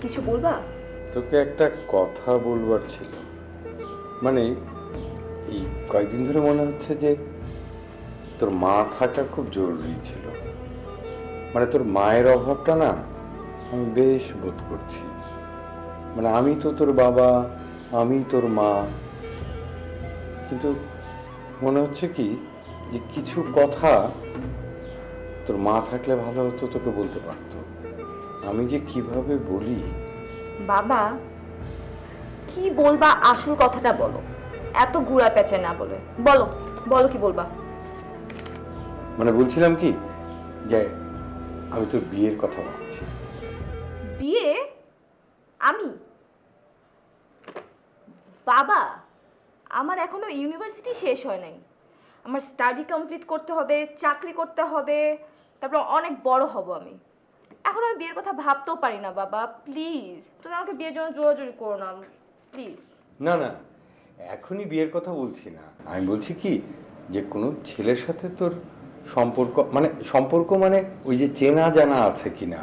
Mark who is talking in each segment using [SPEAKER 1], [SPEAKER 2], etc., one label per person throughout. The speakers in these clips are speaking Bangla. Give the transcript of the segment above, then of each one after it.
[SPEAKER 1] কিছু বলবা?
[SPEAKER 2] তোকে একটা কথা বলবার ছিল। মানে এই কয়েকদিন ধরে মনে হচ্ছে যে তোর মা থাকা খুব জরুরি ছিল। মানে তোর মায়ের অভাবটা না আমি বেশ বোধ করছি। মানে আমি তো তোর বাবা, আমি তোর মা, কিন্তু মনে হচ্ছে কি যে কিছু কথা তোর মা থাকলে ভালো হতো, তোকে বলতে পারতো। আমি যে কিভাবে বলি।
[SPEAKER 1] বাবা, কি বলবা আসল কথাটা বলো, এত গুড়া পেঁচে না বলে। বলো বলো কি বলবা।
[SPEAKER 2] মানে বলছিলাম কি যে আমি তোর বিয়ের কথা ভাবছি।
[SPEAKER 1] বিয়ে? আমি? বাবা, আমার এখনো ইউনিভার্সিটি শেষ হয় নাই। আমার স্টাডি কমপ্লিট করতে হবে, চাকরি করতে হবে, তারপর অনেক বড় হব আমি। এখন আমি বিয়ের কথা ভাবতেও পারি না বাবা। প্লিজ তুমি আমাকে বিয়ের জন্য জোরাজোরি করো না, প্লিজ।
[SPEAKER 2] না না, এখনই বিয়ের কথা বলছি না। আমি বলছি কি যে কোনো ছেলের সাথে তোর সম্পর্ক, মানে সম্পর্ক মানে ওই যে চেনা জানা আছে কিনা,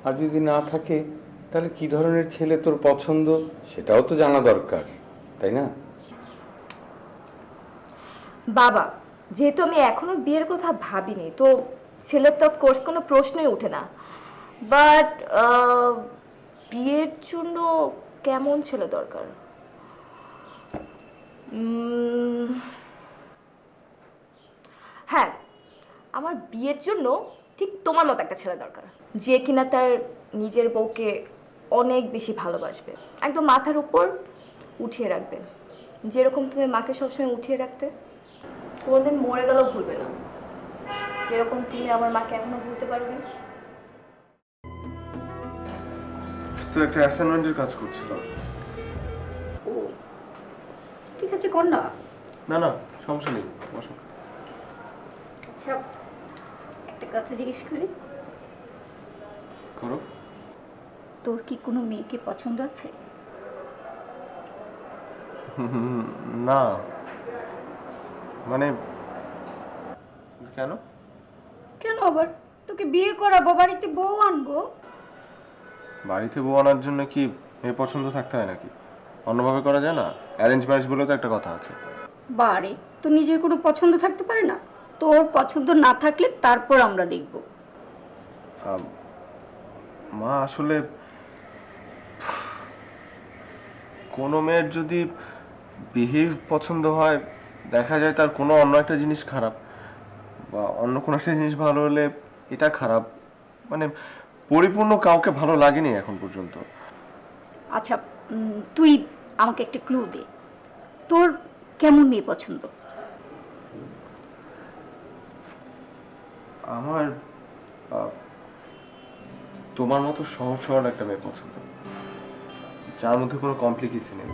[SPEAKER 2] আর যদি না থাকে তাহলে কি ধরনের ছেলে তোর পছন্দ সেটাও তো জানা দরকার, তাই না?
[SPEAKER 1] বাবা, যেহেতু আমি এখনো বিয়ের কথা ভাবিনি, তো ছেলের তো কোর্স কোনো প্রশ্নই ওঠে না। বাট বিয়ের জন্য কেমন ছেলে দরকার? উম, হ্যাঁ, আমার বিয়ের জন্য ঠিক তোমার মতো একটা ছেলে দরকার, যে কিনা তার নিজের বউকে অনেক বেশি ভালোবাসবে, একদম মাথার উপর উঠিয়ে রাখবে, যেরকম তুমি মাকে সবসময় উঠিয়ে রাখতে, কোনোদিন মরে গেলেও ভুলবে না, যেরকম তুমি আমার মাকে এখনো ভুলতে পারবে।
[SPEAKER 3] তো একটা অ্যাসাইনমেন্টের কাজ করছিলাম।
[SPEAKER 1] ও, ঠিক আছে, কর না।
[SPEAKER 3] না না, সমস্যা নেই, বসো।
[SPEAKER 1] আচ্ছা, একটা কথা জিজ্ঞেস করি,
[SPEAKER 3] করো।
[SPEAKER 1] তোর কি কোনো মেয়েকে পছন্দ আছে?
[SPEAKER 3] না, মানে কেন?
[SPEAKER 1] কেন আবার? তোকে বিয়ে করাবো, বাড়িতে বউ আনবো।
[SPEAKER 3] বাড়িতে বউ আনার জন্য কি মেয়ে পছন্দ থাকতে হয় নাকি? অন্যভাবে করা যায় না? অ্যারেঞ্জ ম্যারেজ বলে তো একটা কথা আছে।
[SPEAKER 4] বারে, তো নিজের কোনো পছন্দ থাকতে পারে না? তোর পছন্দ না থাকলে তারপর আমরা দেখব।
[SPEAKER 3] মা আসলে কোনো মেয়ের যদি বিহেভ পছন্দ হয়, দেখা যায় তার কোনো অন্য একটা জিনিস খারাপ, বা অন্য কোনো একটা জিনিস ভালো হলে এটা খারাপ। মানে পরিপূর্ণ কাউকে ভালো লাগেনি এখন পর্যন্ত।
[SPEAKER 4] আচ্ছা, তুই আমাকে একটা ক্লু দে, তোর কেমন মেয়ে পছন্দ?
[SPEAKER 3] আমার তোমার মতো সহজ সরল একটা মেয়ে পছন্দ, যার মধ্যে কোনো কমপ্লিকেশন নেই।